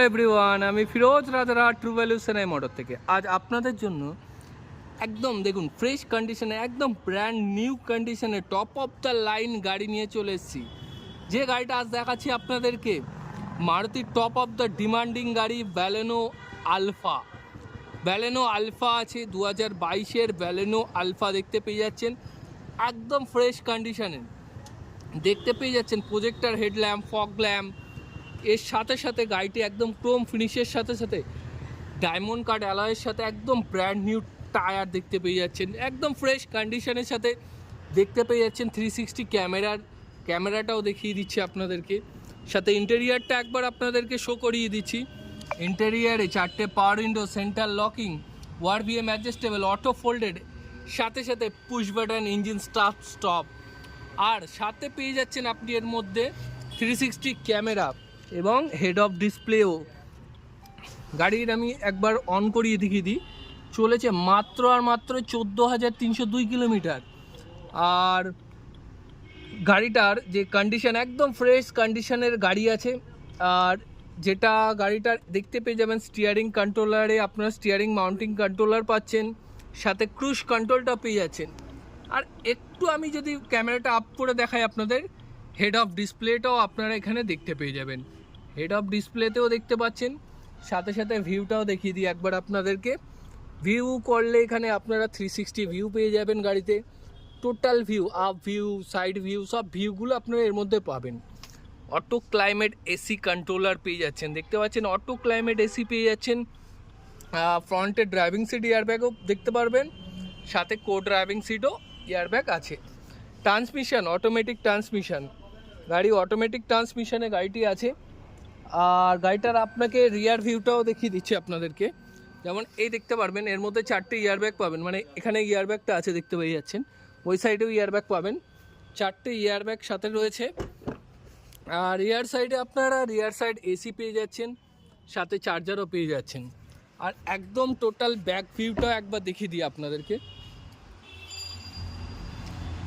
Everyone, আমি Firoz Rajarhat true value সেনাই motor থেকে আজ আপনাদের জন্য একদম দেখুন ফ্রেশ কন্ডিশনে, একদম ব্র্যান্ড নিউ কন্ডিশনে টপ অফ দ্য লাইন গাড়ি নিয়ে চলে এসেছি। যে গাড়িটা আজ দেখাচ্ছি আপনাদেরকে মারুতির টপ অফ দ্য ডিমান্ডিং গাড়ি ব্যালেনো আলফা। ব্যালেনো আলফা আছে 2022-এর ব্যালেনো আলফা দেখতে পেয়ে যাচ্ছেন, একদম ফ্রেশ কন্ডিশনে দেখতে পেয়ে যাচ্ছেন। প্রজেক্টর হেডল্যাম্প, ফগ ল্যাম্প, এর সাথে সাথে গাড়িটি একদম ক্রোম ফিনিশের সাথে সাথে ডায়মন্ড কাট অ্যালয়ের সাথে একদম ব্র্যান্ড নিউ টায়ার দেখতে পেয়ে যাচ্ছেন, একদম ফ্রেশ কন্ডিশনের সাথে দেখতে পেয়ে যাচ্ছেন। 360 ক্যামেরাটাও দেখিয়ে দিচ্ছি আপনাদেরকে, সাথে ইন্টেরিয়ারটা একবার আপনাদেরকে শো করিয়ে দিচ্ছি। ইন্টেরিয়ারে 4টে power window, centre locking, ORVM adjustable, auto folded, সাথে সাথে push button engine start stop, আর সাথে পেয়ে যাচ্ছেন আপনি এর মধ্যে 360 ক্যামেরা এবং হেড অফ ডিসপ্লেও। গাড়ির আমি একবার অন করিয়ে দেখিয়ে দিই, চলেছে মাত্র আর মাত্র 14,302 কিলোমিটার। আর গাড়িটার যে কন্ডিশন একদম ফ্রেশ কন্ডিশনের গাড়ি আছে। আর যেটা গাড়িটার দেখতে পেয়ে যাবেন স্টিয়ারিং কন্ট্রোলারে আপনারা স্টিয়ারিং মাউন্টিং কন্ট্রোলার পাচ্ছেন, সাথে ক্রুজ কন্ট্রোলটা পেয়ে যাচ্ছেন। আর একটু আমি যদি ক্যামেরাটা আপ করে দেখাই আপনাদের, হেড অফ ডিসপ্লেটাও আপনারা এখানে দেখতে পেয়ে যাবেন। হেড অফ ডিসপ্লেতেও দেখতে পাচ্ছেন, সাথে সাথে ভিউটাও দেখিয়ে দিই একবার আপনাদেরকে। ভিউ করলে এখানে আপনারা 360 ভিউ পেয়ে যাবেন গাড়িতে। Total view, up view, side view, সব ভিউগুলো আপনারা এর মধ্যে পাবেন। অটো ক্লাইমেট এসি কন্ট্রোলার পেয়ে যাচ্ছেন, দেখতে পাচ্ছেন অটো ক্লাইমেট এসি পেয়ে যাচ্ছেন। ফ্রন্টে ড্রাইভিং সিট এয়ারব্যাগও দেখতে পারবেন, সাথে কো ড্রাইভিং সিটও এয়ারব্যাগ আছে। ট্রান্সমিশন অটোমেটিক ট্রান্সমিশন, গাড়ি অটোমেটিক ট্রান্সমিশনে গাড়িটি আছে। আর গাড়িটার আপনাকে রিয়ার ভিউটাও দেখিয়ে দিচ্ছি আপনাদেরকে। যেমন এই দেখতে পারবেন এর মধ্যে 4টে ইয়ারব্যাগ পাবেন, মানে এখানে ইয়ারব্যাগটা আছে দেখতে পেয়ে যাচ্ছেন, ওই সাইডেও ইয়ারব্যাগ পাবেন। 4টে ইয়ারব্যাগ সাথে রয়েছে। আর রিয়ার সাইডে আপনারা রিয়ার সাইড এসি পেয়ে যাচ্ছেন, সাথে চার্জারও পেয়ে যাচ্ছেন। আর একদম টোটাল ব্যাক ভিউটা একবার দেখিয়ে দিই আপনাদেরকে,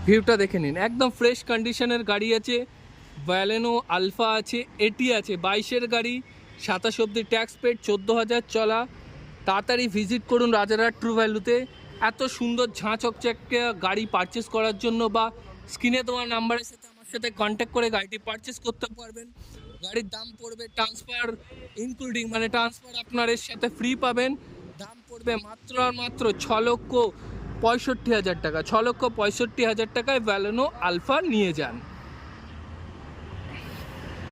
ভিউটা দেখে নিন। একদম ফ্রেশ কন্ডিশনের গাড়ি আছে, ব্যালেনো আলফা আছে, এটি আছে 22-এর গাড়ি, 27 অব্দি ট্যাক্স পেড, 14,000 চলা। তাড়াতাড়ি ভিজিট করুন রাজারহাট ট্রু ভ্যালুতে। এত সুন্দর ঝাঁ চকচকে গাড়ি পারচেস করার জন্য বা স্ক্রিনে দেওয়া নাম্বারের সাথে আমার সাথে কন্ট্যাক্ট করে গাড়িটি পারচেস করতে পারবেন। গাড়ির দাম পড়বে ট্রান্সফার ইনক্লুডিং, মানে ট্রান্সফার আপনার এর সাথে ফ্রি পাবেন। দাম পড়বে মাত্র আর মাত্র 6,65,000 টাকা। 6,65,000 টাকায় ব্যালেনো আলফা নিয়ে যান।